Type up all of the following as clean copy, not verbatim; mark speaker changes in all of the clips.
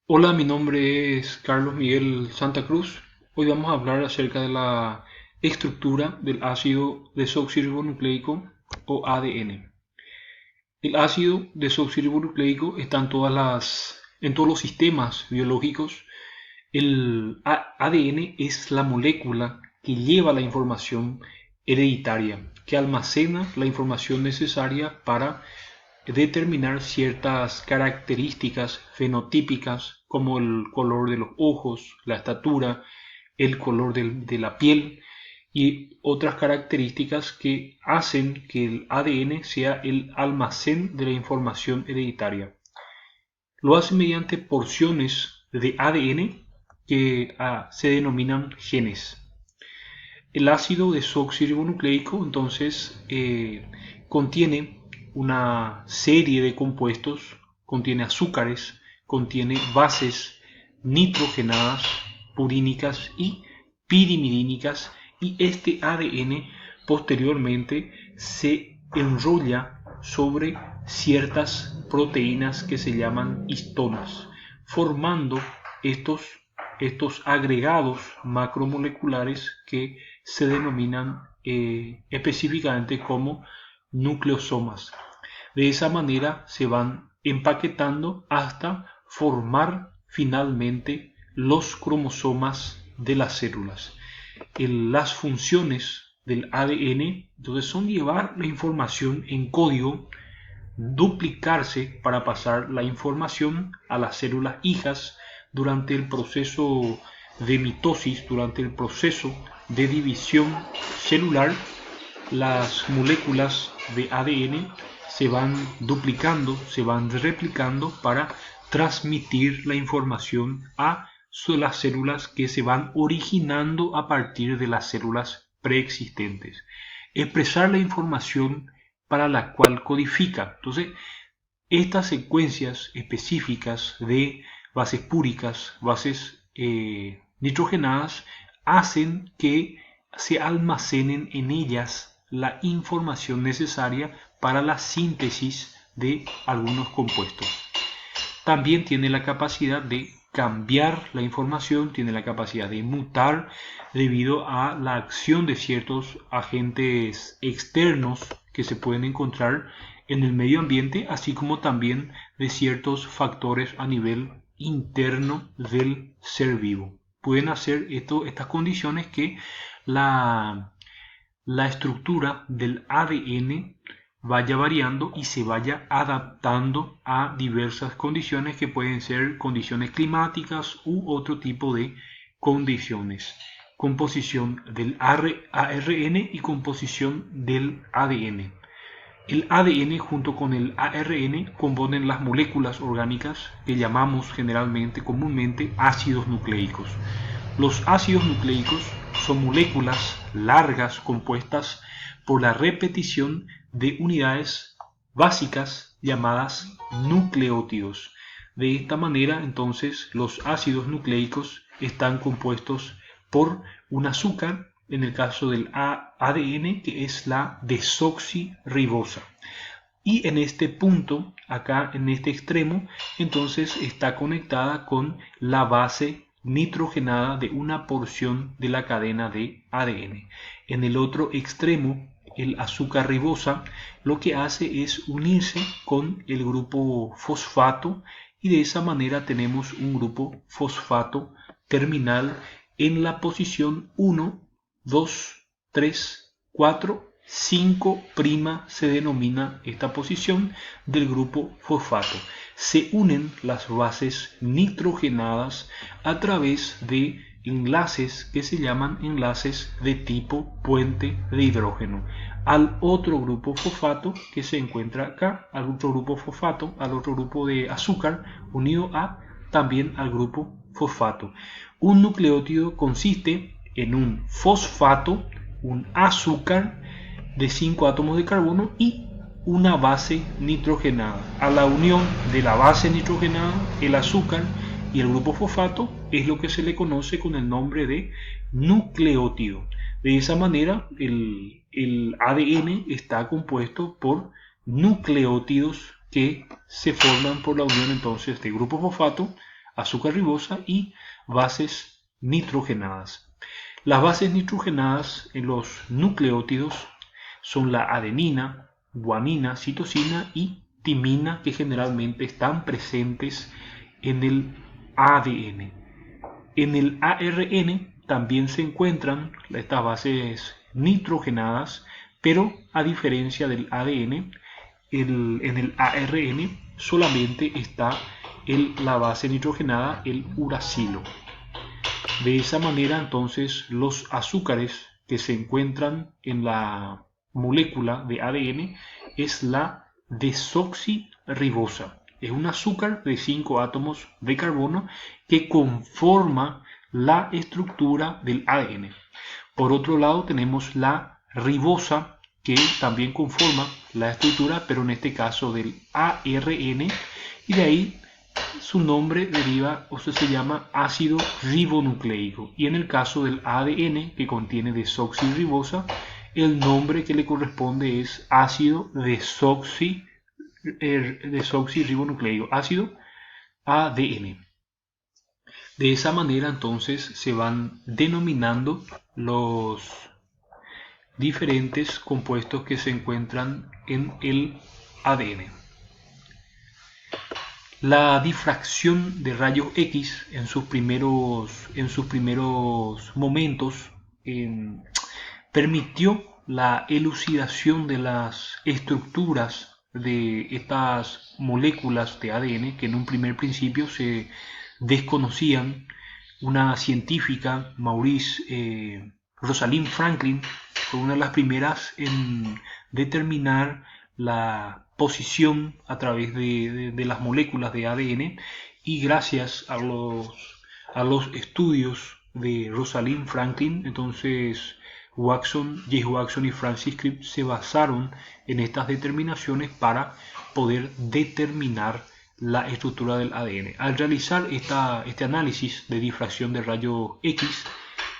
Speaker 1: Hola, mi nombre es Carlos Miguel Santa Cruz. Hoy vamos a hablar acerca de la estructura del ácido desoxirribonucleico o ADN. El ácido desoxirribonucleico está en todos los sistemas biológicos. El ADN es la molécula que lleva la información hereditaria, que almacena la información necesaria para determinar ciertas características fenotípicas como el color de los ojos, la estatura, el color de la piel y otras características que hacen que el ADN sea el almacén de la información hereditaria. Lo hace mediante porciones de ADN que se denominan genes. El ácido desoxirribonucleico entonces contiene una serie de compuestos, contiene azúcares, contiene bases nitrogenadas, purínicas y pirimidínicas, y este ADN posteriormente se enrolla sobre ciertas proteínas que se llaman histonas, formando estos, estos agregados macromoleculares que se denominan específicamente como nucleosomas. De esa manera se van empaquetando hasta formar finalmente los cromosomas de las células. Las funciones del ADN entonces son llevar la información en código, duplicarse para pasar la información a las células hijas durante el proceso de mitosis, durante el proceso de división celular. Las moléculas de ADN se van duplicando, se van replicando para transmitir la información a las células que se van originando a partir de las células preexistentes. Expresar la información para la cual codifica. Entonces, estas secuencias específicas de bases púricas, bases nitrogenadas, hacen que se almacenen en ellas la información necesaria para la síntesis de algunos compuestos. También tiene la capacidad de cambiar la información, tiene la capacidad de mutar debido a la acción de ciertos agentes externos que se pueden encontrar en el medio ambiente, así como también de ciertos factores a nivel interno del ser vivo. Pueden hacer estas condiciones que la, la estructura del ADN vaya variando y se vaya adaptando a diversas condiciones que pueden ser condiciones climáticas u otro tipo de condiciones. Composición del ARN y composición del ADN. El ADN junto con el ARN componen las moléculas orgánicas que llamamos generalmente, comúnmente, ácidos nucleicos. Los ácidos nucleicos son moléculas largas compuestas por la repetición de unidades básicas llamadas nucleótidos. De esta manera, entonces, los ácidos nucleicos están compuestos por un azúcar, en el caso del ADN, que es la desoxirribosa. Y en este punto, acá en este extremo, entonces está conectada con la base nitrogenada de una porción de la cadena de ADN. En el otro extremo, el azúcar ribosa lo que hace es unirse con el grupo fosfato, y de esa manera tenemos un grupo fosfato terminal en la posición 1, 2, 3, 4, 5' se denomina esta posición del grupo fosfato. Se unen las bases nitrogenadas a través de enlaces que se llaman enlaces de tipo puente de hidrógeno al otro grupo fosfato que se encuentra acá, al otro grupo fosfato, al otro grupo de azúcar unido a también al grupo fosfato. Un nucleótido consiste en un fosfato, un azúcar de 5 átomos de carbono y una base nitrogenada. A la unión de la base nitrogenada, el azúcar y el grupo fosfato es lo que se le conoce con el nombre de nucleótido. De esa manera, el ADN está compuesto por nucleótidos que se forman por la unión entonces de grupo fosfato, azúcar ribosa y bases nitrogenadas. Las bases nitrogenadas en los nucleótidos son la adenina, guanina, citosina y timina, que generalmente están presentes en el ADN. En el ARN también se encuentran estas bases nitrogenadas, pero a diferencia del ADN, en el ARN solamente está la base nitrogenada, el uracilo. De esa manera, entonces, los azúcares que se encuentran en la molécula de ADN es la desoxirribosa. Es un azúcar de 5 átomos de carbono que conforma la estructura del ADN. Por otro lado, tenemos la ribosa, que también conforma la estructura, pero en este caso del ARN, y de ahí su nombre deriva o se llama ácido ribonucleico. Y en el caso del ADN, que contiene desoxirribosa, el nombre que le corresponde es ácido desoxirribonucleico, ácido ADN. De esa manera entonces se van denominando los diferentes compuestos que se encuentran en el ADN. La difracción de rayos X en sus primeros momentos permitió la elucidación de las estructuras de estas moléculas de ADN que en un primer principio se desconocían. Una científica, Rosalind Franklin, fue una de las primeras en determinar la posición a través de las moléculas de ADN, y gracias a los estudios de Rosalind Franklin, entonces James Watson y Francis Crick se basaron en estas determinaciones para poder determinar la estructura del ADN. Al realizar este análisis de difracción de rayos X,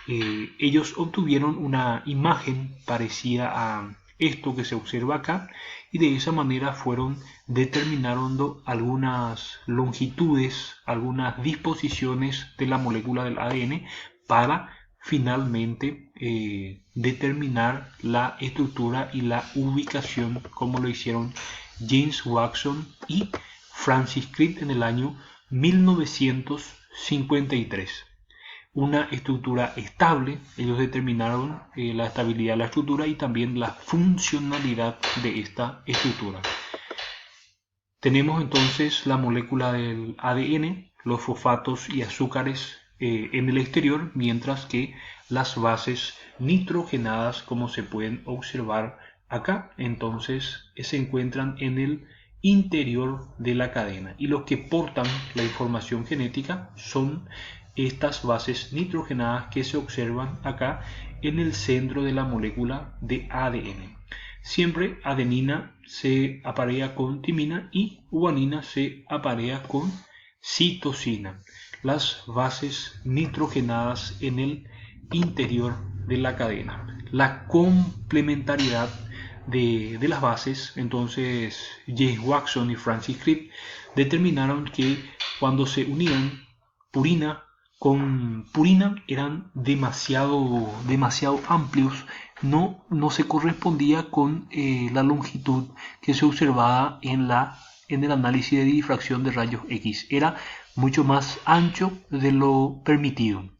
Speaker 1: ellos obtuvieron una imagen parecida a esto que se observa acá, y de esa manera fueron determinando algunas longitudes, algunas disposiciones de la molécula del ADN para finalmente determinar la estructura y la ubicación, como lo hicieron James Watson y Francis Crick en el año 1953. Una estructura estable, ellos determinaron la estabilidad de la estructura y también la funcionalidad de esta estructura. Tenemos entonces la molécula del ADN, los fosfatos y azúcares en el exterior, mientras que las bases nitrogenadas, como se pueden observar acá, entonces se encuentran en el interior de la cadena, y los que portan la información genética son estas bases nitrogenadas que se observan acá en el centro de la molécula de ADN. Siempre adenina se aparea con timina y guanina se aparea con citosina, las bases nitrogenadas en el interior de la cadena. La complementariedad de las bases, entonces James Watson y Francis Crick determinaron que cuando se unían purina con purina eran demasiado amplios, no se correspondía con la longitud que se observaba en el análisis de difracción de rayos X, era mucho más ancho de lo permitido.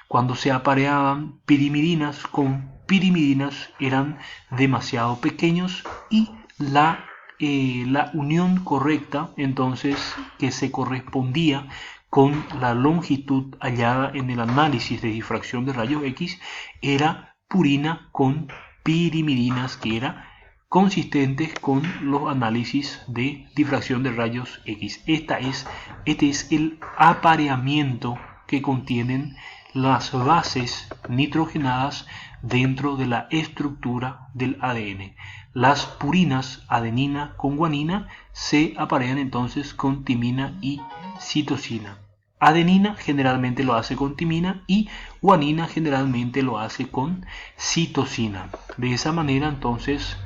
Speaker 1: Cuando se apareaban pirimidinas con pirimidinas eran demasiado pequeños, y la unión correcta entonces que se correspondía con la longitud hallada en el análisis de difracción de rayos X era purina con pirimidinas, que era consistentes con los análisis de difracción de rayos X. Este es el apareamiento que contienen las bases nitrogenadas dentro de la estructura del ADN. Las purinas, adenina con guanina, se aparean entonces con timina y citosina. Adenina generalmente lo hace con timina y guanina generalmente lo hace con citosina. De esa manera entonces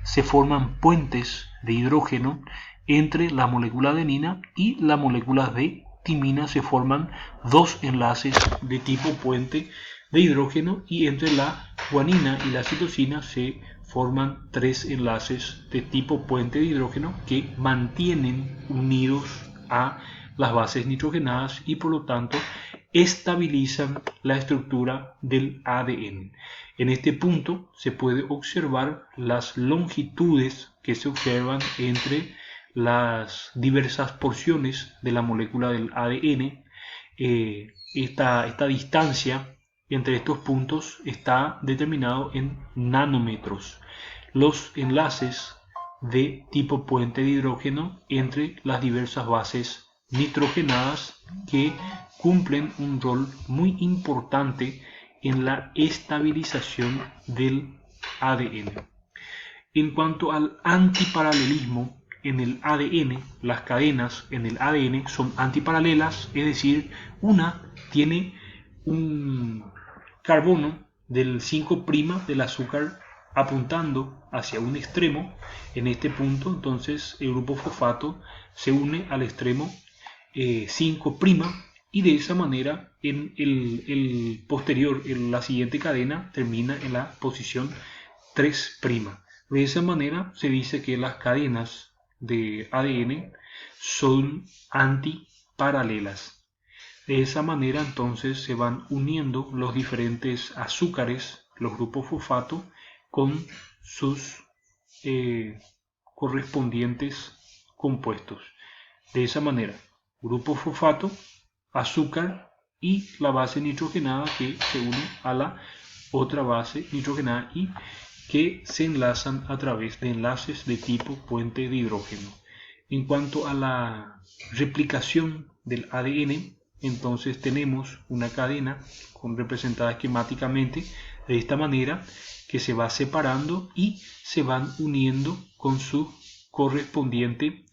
Speaker 1: se forman puentes de hidrógeno entre la molécula adenina y la molécula de timina se forman dos enlaces de tipo puente de hidrógeno y entre la guanina y la citosina se forman tres enlaces de tipo puente de hidrógeno que mantienen unidos a las bases nitrogenadas y por lo tanto estabilizan la estructura del ADN. En este punto se puede observar las longitudes que se observan entre las diversas porciones de la molécula del ADN. Esta distancia entre estos puntos está determinado en nanómetros. Los enlaces de tipo puente de hidrógeno entre las diversas bases nitrogenadas que cumplen un rol muy importante en la estabilización del ADN. En cuanto al antiparalelismo en el ADN, las cadenas en el ADN son antiparalelas, es decir, una tiene un carbono del 5' del azúcar apuntando hacia un extremo. En este punto, entonces, el grupo fosfato se une al extremo 5' y de esa manera en el posterior, en la siguiente cadena, termina en la posición 3'. De esa manera se dice que las cadenas de ADN son antiparalelas. De esa manera entonces se van uniendo los diferentes azúcares, los grupos fosfato, con sus correspondientes compuestos. De esa manera, grupo fosfato, azúcar y la base nitrogenada que se une a la otra base nitrogenada y que se enlazan a través de enlaces de tipo puente de hidrógeno. En cuanto a la replicación del ADN, entonces tenemos una cadena representada esquemáticamente de esta manera que se va separando y se van uniendo con su correspondiente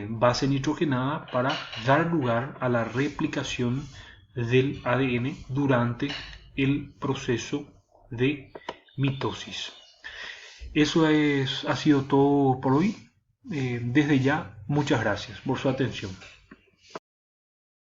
Speaker 1: base nitrogenada para dar lugar a la replicación del ADN durante el proceso de mitosis. Eso ha sido todo por hoy. Desde ya, muchas gracias por su atención.